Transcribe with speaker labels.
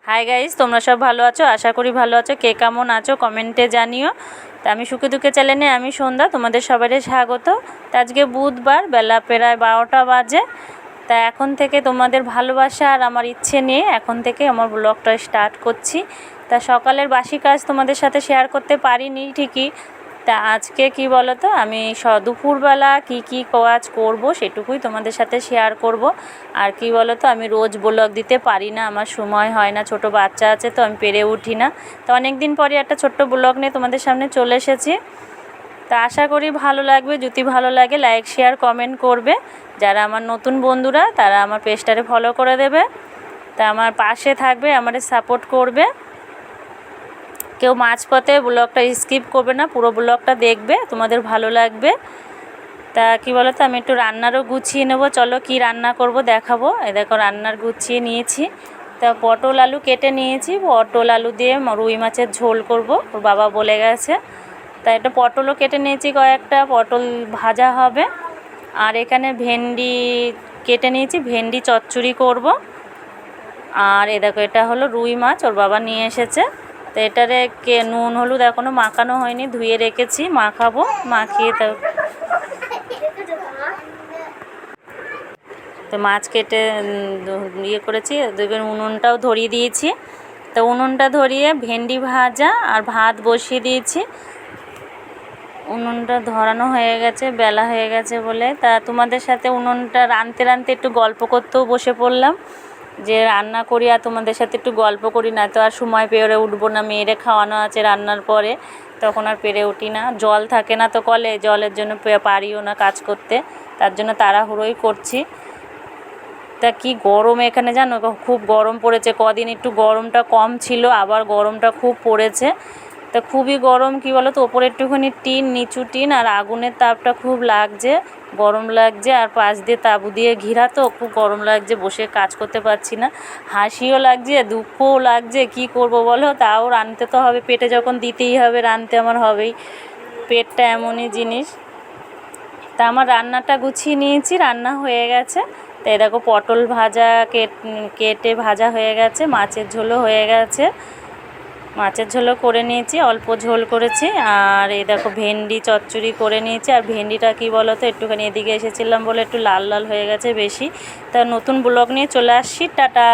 Speaker 1: Hi guys, তোমরা সব ভালো আছো? আশা করি ভালো আছো। কে কেমন আছো কমেন্টে জানিও। তা আমি সুখে দুঃখে চ্যানেলে আমি সন্ধ্যা, তোমাদের সবারই স্বাগত। তা আজকে বুধবার, বেলা প্রায় 12টা বাজে। তা এখন থেকে তোমাদের ভালোবাসা আর আমার ইচ্ছে নিয়ে এখন থেকে আমার ব্লগটা স্টার্ট করছি। তা সকালের বাসি কাজ তোমাদের সাথে শেয়ার করতে পারিনি ঠিকই। তা আজকে কি বলো তো, আমি দুপুরবেলা কি কাজ করব সেটুকুই তোমাদের সাথে শেয়ার করব। আর কি বলো তো, আমি রোজ ব্লগ দিতে পারি না, আমার সময় হয় না, ছোট বাচ্চা আছে তো আমি পেরে উঠি না। তো অনেক দিন পরে একটা ছোট্ট ব্লগ নিয়ে তোমাদের সামনে চলে এসেছি। তা আশা করি ভালো লাগবে। যদি ভালো লাগে লাইক শেয়ার কমেন্ট করবে। যারা আমার নতুন বন্ধুরা তারা আমার পেজটারে ফলো করে দেবে। তা আমার পাশে থাকবে, আমাদের সাপোর্ট করবে। কেউ মাঝপথে ব্লগটা স্কিপ করবে না, পুরো ব্লগটা দেখবে, তোমাদের ভালো লাগবে। তা কি বলো তো, আমি একটু রান্নারও গুছিয়ে নেব। চলো কি রান্না করব দেখাবো। এই দেখো রান্নার গুছিয়ে নিয়েছি। তা পটল আলু কেটে নিয়েছি, পটল আলু দিয়ে রুই মাছের ঝোল করব, ওর বাবা বলে গেছে। তা একটা পটলও কেটে নিয়েছি, কয়েকটা পটল ভাজা হবে। আর এখানে ভেন্ডি কেটে নিয়েছি, ভেন্ডি চচ্চড়ি করব। আর এ দেখো এটা হলো রুই মাছ, ওর বাবা নিয়ে এসেছে। তো এটারে নুন হলুদ এখনও মাখানো হয়নি, ধুয়ে রেখেছি, মাখাবো। মাখিয়ে তো মাছ কেটে ইয়ে করেছি, দেখবেন উনুনটাও ধরিয়ে দিয়েছি। তো উনুনটা ধরিয়ে ভেন্ডি ভাজা আর ভাত বসিয়ে দিয়েছি। উনুনটা ধরানো হয়ে গেছে, বেলা হয়ে গেছে বলে। তা তোমাদের সাথে উনুনটা রাঁধতে রাঁধতে একটু গল্প করতেও বসে পড়লাম, যে রান্না করি আর তোমাদের সাথে একটু গল্প করি, না তো আর সময় পেরে উঠবো না। মেয়েরে খাওয়ানো আছে রান্নার পরে, তখন আর পেরে উঠি না। জল থাকে না তো কলে, জলের জন্য পারিও না কাজ করতে, তার জন্য তাড়াহুড়োই করছি। তা কি গরম এখানে জানো, খুব গরম পড়েছে। কদিন একটু গরমটা কম ছিল, আবার গরমটা খুব পড়েছে। তা খুবই গরম। কি বলো তো, ওপরে একটুখানি টিন, নিচু টিন, আর আগুনের তাপটা খুব লাগছে, গরম লাগছে। আর পাশ দিয়ে তাঁবু দিয়ে ঘিরা, তো খুব গরম লাগছে, বসে কাজ করতে পারছি না। হাসিও লাগছে, দুঃখও লাগছে, কি করব বলো। তাও রাঁধতে তো হবে, পেটে যখন দিতেই হবে, রাঁধতে আমার হবেই। পেটটা এমনই জিনিস। তা আমার রান্নাটা গুছিয়ে নিয়েছি, রান্না হয়ে গেছে। তো এই দেখো পটল ভাজা কেটে ভাজা হয়ে গেছে, মাছের ঝোলও হয়ে গেছে। মাছের ঝোলও করে নিয়েছি, অল্প ঝোল করেছি। আর এই দেখো ভেন্ডি চচ্চড়ি করে নিয়েছি। আর ভেন্ডিটা কি বলো তো, একটুখানি এদিকে এসেছিলাম বলে একটু লাল লাল হয়ে গেছে বেশি। তা নতুন ব্লগ নিয়ে চলে আসছি, টাটা।